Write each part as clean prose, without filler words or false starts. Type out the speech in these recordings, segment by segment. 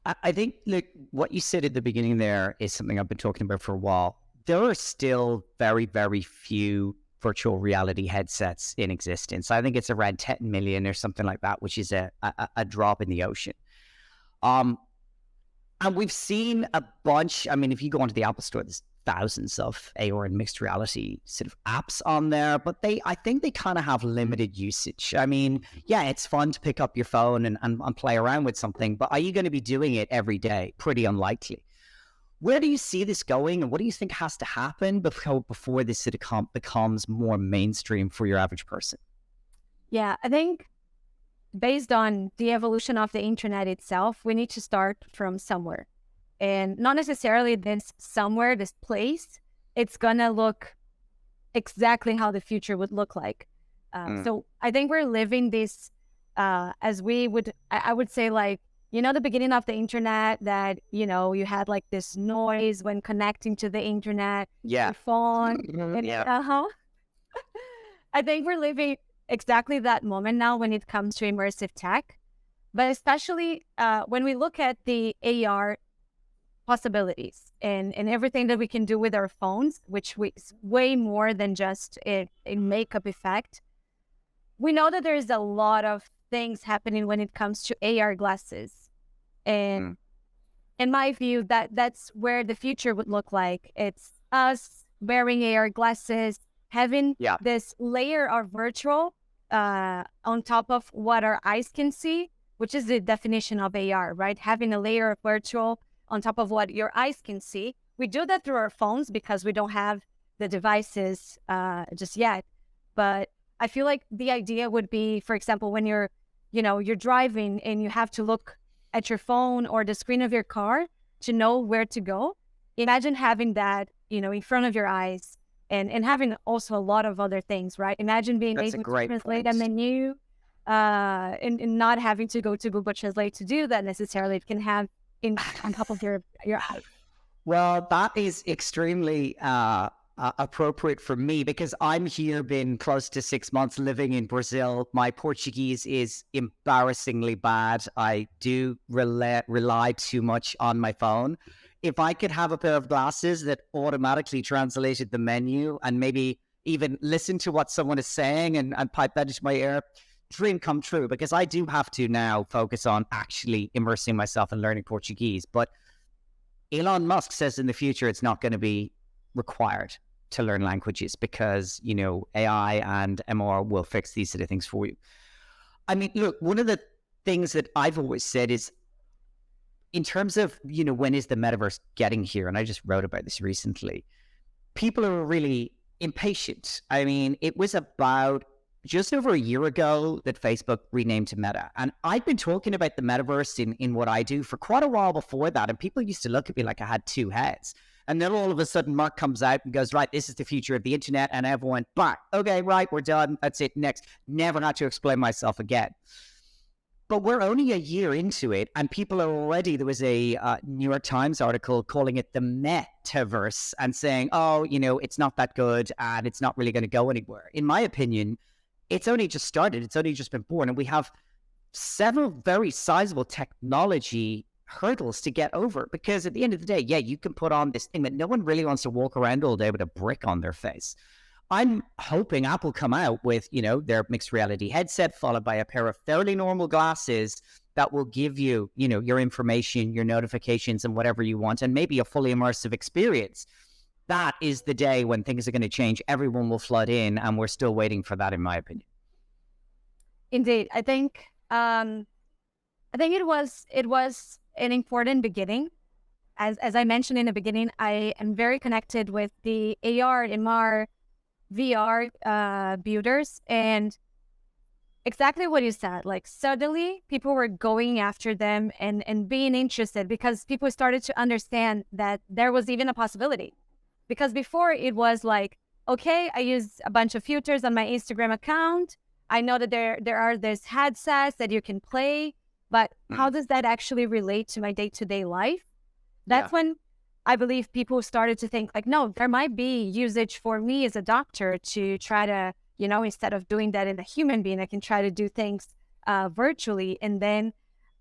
I think, look, what you said at the beginning there is something I've been talking about for a while. There are still very, very few virtual reality headsets in existence. I think it's around 10 million or something like that, which is a drop in the ocean. Um, and we've seen a bunch. I mean, if you go onto the Apple Store, there's thousands of AR and mixed reality sort of apps on there, but I think they kind of have limited usage. I mean, yeah, it's fun to pick up your phone and play around with something, but are you going to be doing it every day? Pretty unlikely. Where do you see this going, and what do you think has to happen before this sort of becomes more mainstream for your average person? Yeah, I think based on the evolution of the internet itself, we need to start from somewhere. And not necessarily this somewhere, this place, it's going to look exactly how the future would look like. So I think we're living this as I would say, like, the beginning of the internet that, you had like this noise when connecting to the internet, Yeah. your phone. Yeah. I think we're living exactly that moment now when it comes to immersive tech, but especially when we look at the AR possibilities and everything that we can do with our phones, which is way more than just a makeup effect. We know that there is a lot of things happening when it comes to AR glasses. And in my view, that's where the future would look like. It's us wearing AR glasses, having this layer of virtual on top of what our eyes can see, which is the definition of AR, right? Having a layer of virtual on top of what your eyes can see. We do that through our phones because we don't have the devices just yet. But I feel like the idea would be, for example, when you're driving and you have to look at your phone or the screen of your car to know where to go. Imagine having that, in front of your eyes and having also a lot of other things, right? Imagine being able to translate a menu and not having to go to Google Translate to do that necessarily. It can have on top of your eyes. Well, that is extremely appropriate for me because I'm here been close to 6 months living in Brazil. My Portuguese is embarrassingly bad. I do rely too much on my phone. If I could have a pair of glasses that automatically translated the menu and maybe even listen to what someone is saying and pipe that into my ear, dream come true, because I do have to now focus on actually immersing myself in learning Portuguese. But Elon Musk says in the future it's not going to be required to learn languages because, AI and MR will fix these sort of things for you. I mean, look, one of the things that I've always said is in terms of, when is the metaverse getting here? And I just wrote about this recently. People are really impatient. I mean, it was about just over a year ago that Facebook renamed to Meta. And I've been talking about the metaverse in what I do for quite a while before that. And people used to look at me like I had two heads. And then all of a sudden, Mark comes out and goes, right, this is the future of the internet. And everyone, back. Okay, right, we're done. That's it. Next. Never had to explain myself again. But we're only a year into it. And people are already, there was a New York Times article calling it the metaverse and saying, oh, it's not that good and it's not really going to go anywhere. In my opinion, it's only just started. It's only just been born. And we have several very sizable technology hurdles to get over, because at the end of the day, you can put on this thing that no one really wants to walk around all day with a brick on their face. I'm hoping Apple come out with, their mixed reality headset followed by a pair of fairly normal glasses that will give you, your information, your notifications and whatever you want, and maybe a fully immersive experience. That is the day when things are going to change. Everyone will flood in, and we're still waiting for that, in my opinion. Indeed, I think it was an important beginning. As I mentioned in the beginning, I am very connected with the AR, MR, VR builders, and exactly what you said. Like suddenly, people were going after them and being interested because people started to understand that there was even a possibility. Because before it was like, okay, I use a bunch of filters on my Instagram account. I know that there are these headsets that you can play, but how does that actually relate to my day-to-day life? That's when I believe people started to think like, no, there might be usage for me as a doctor to try to, instead of doing that in a human being, I can try to do things virtually. And then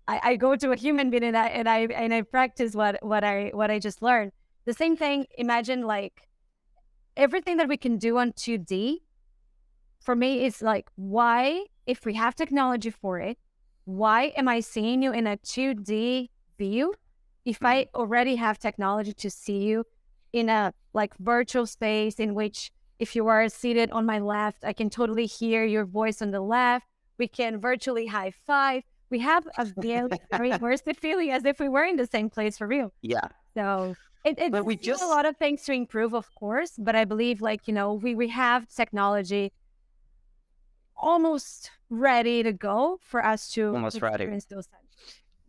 I go to a human being and I practice what I just learned. The same thing. Imagine like everything that we can do on 2D. For me, it's like, why, if we have technology for it, why am I seeing you in a 2D view if I already have technology to see you in a like virtual space in which if you are seated on my left, I can totally hear your voice on the left. We can virtually high five. We have a very immersive feeling as if we were in the same place for real. Yeah. So But we it's still a just lot of things to improve, of course, but I believe like, we have technology almost ready to go for us to almost ready. experience those times.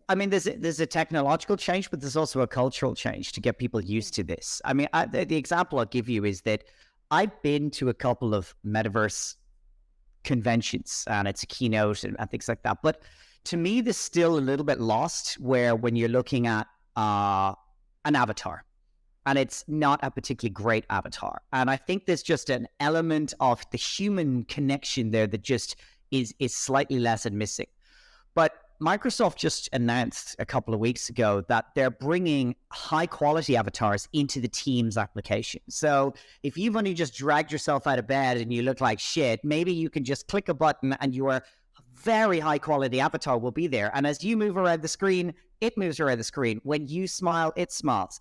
I mean, there's a technological change, but there's also a cultural change to get people used to this. I mean, the example I'll give you is that I've been to a couple of metaverse conventions, and it's a keynote and things like that. But to me, there's still a little bit lost where when you're looking at an avatar, and it's not a particularly great avatar. And I think there's just an element of the human connection there that just is slightly less and missing. But Microsoft just announced a couple of weeks ago that they're bringing high quality avatars into the Teams application. So if you've only just dragged yourself out of bed and you look like shit, maybe you can just click a button and your very high quality avatar will be there. And as you move around the screen, it moves around the screen. When you smile, it smiles.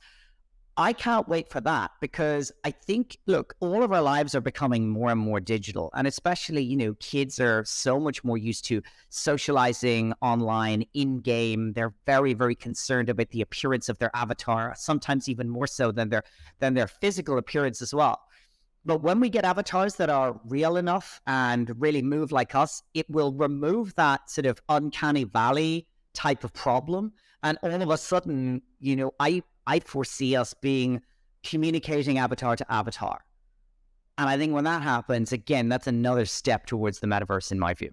I can't wait for that because I think, look, all of our lives are becoming more and more digital. And especially, kids are so much more used to socializing online, in-game. They're very, very concerned about the appearance of their avatar, sometimes even more so than their physical appearance as well. But when we get avatars that are real enough and really move like us, it will remove that sort of uncanny valley type of problem. And all of a sudden, I foresee us being communicating avatar to avatar. And I think when that happens, again, that's another step towards the metaverse in my view.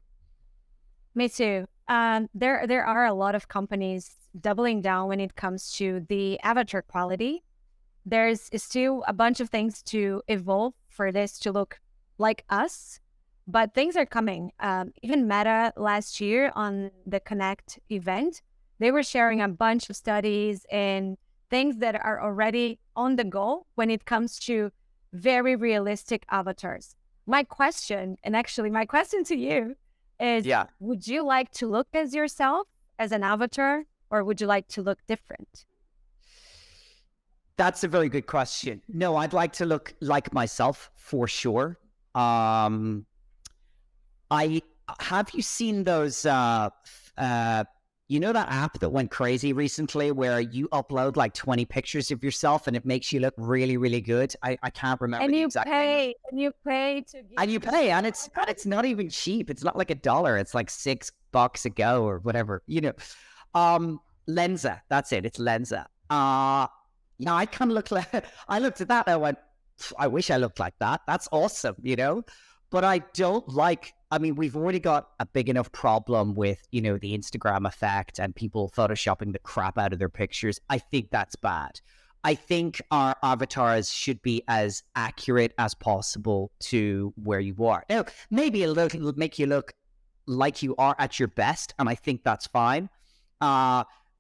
Me too. There are a lot of companies doubling down when it comes to the avatar quality. There's still a bunch of things to evolve for this to look like us, but things are coming. Even Meta last year on the Connect event, they were sharing a bunch of studies and things that are already on the go when it comes to very realistic avatars. My question to you is, would you like to look as yourself as an avatar, or would you like to look different? That's a very good question. No, I'd like to look like myself for sure. Have you seen those that app that went crazy recently where you upload like 20 pictures of yourself and it makes you look really, really good? I can't remember the exact name. And you pay to get and it's not even cheap. It's not like $1. It's like $6 a go or whatever, Lensa, that's it. It's Lensa. Yeah, I kind of look like, I looked at that and I went, I wish I looked like that. That's awesome, But I don't we've already got a big enough problem with, the Instagram effect and people photoshopping the crap out of their pictures. I think that's bad. I think our avatars should be as accurate as possible to where you are. Now, maybe it'll make you look like you are at your best, and I think that's fine.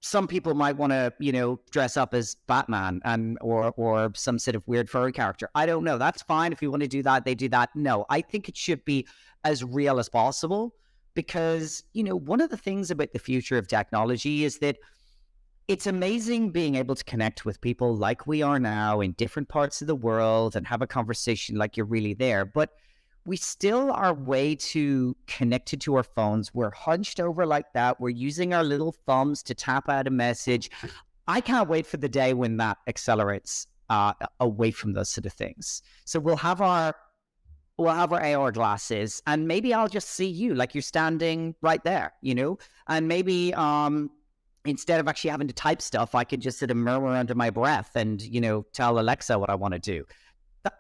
Some people might want to, dress up as Batman or some sort of weird furry character. I don't know. That's fine. If you want to do that, they do that. No, I think it should be as real as possible because, one of the things about the future of technology is that it's amazing being able to connect with people like we are now in different parts of the world and have a conversation like you're really there. But we still are way too connected to our phones. We're hunched over like that. We're using our little thumbs to tap out a message. I can't wait for the day when that accelerates away from those sort of things. So we'll have our AR glasses, and maybe I'll just see you like you're standing right there, and maybe instead of actually having to type stuff, I can just sort of murmur under my breath and, tell Alexa what I want to do.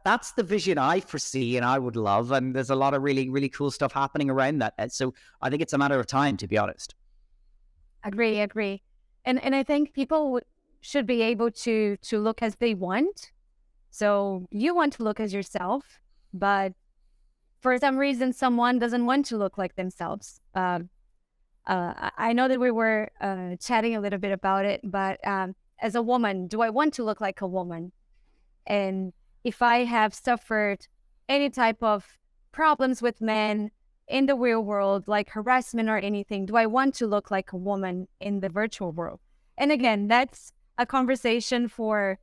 That's the vision I foresee and I would love. And there's a lot of really, really cool stuff happening around that. And so I think it's a matter of time, to be honest. Agree. And I think people should be able to look as they want. So you want to look as yourself, but for some reason, someone doesn't want to look like themselves. I know that we were chatting a little bit about it, but as a woman, do I want to look like a woman? And if I have suffered any type of problems with men in the real world, like harassment or anything, do I want to look like a woman in the virtual world? And again, that's a conversation for,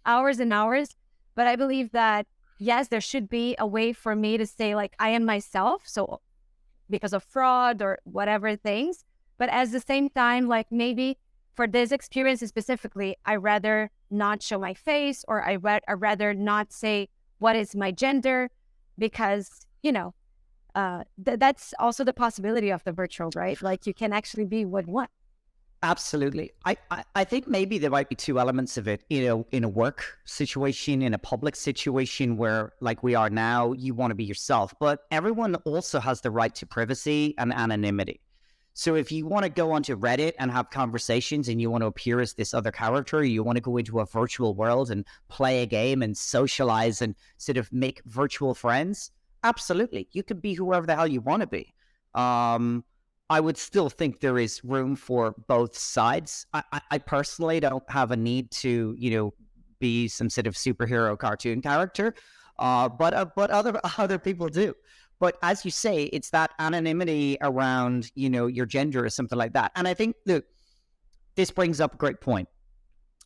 hours and hours. But I believe that, yes, there should be a way for me to say, like, I am myself. So because of fraud or whatever things. But at the same time, like maybe for this experience specifically, I rather not show my face, or I rather not say what is my gender, because, that's also the possibility of the virtual, right? Like you can actually be what you want. Absolutely. I think maybe there might be two elements of it, in a work situation, in a public situation where, like we are now, you want to be yourself, but everyone also has the right to privacy and anonymity. So if you want to go onto Reddit and have conversations and you want to appear as this other character, you want to go into a virtual world and play a game and socialize and sort of make virtual friends, absolutely. You can be whoever the hell you want to be. I would still think there is room for both sides. I personally don't have a need to, be some sort of superhero cartoon character, but other people do. But as you say, it's that anonymity around, your gender or something like that. And I think, look, this brings up a great point.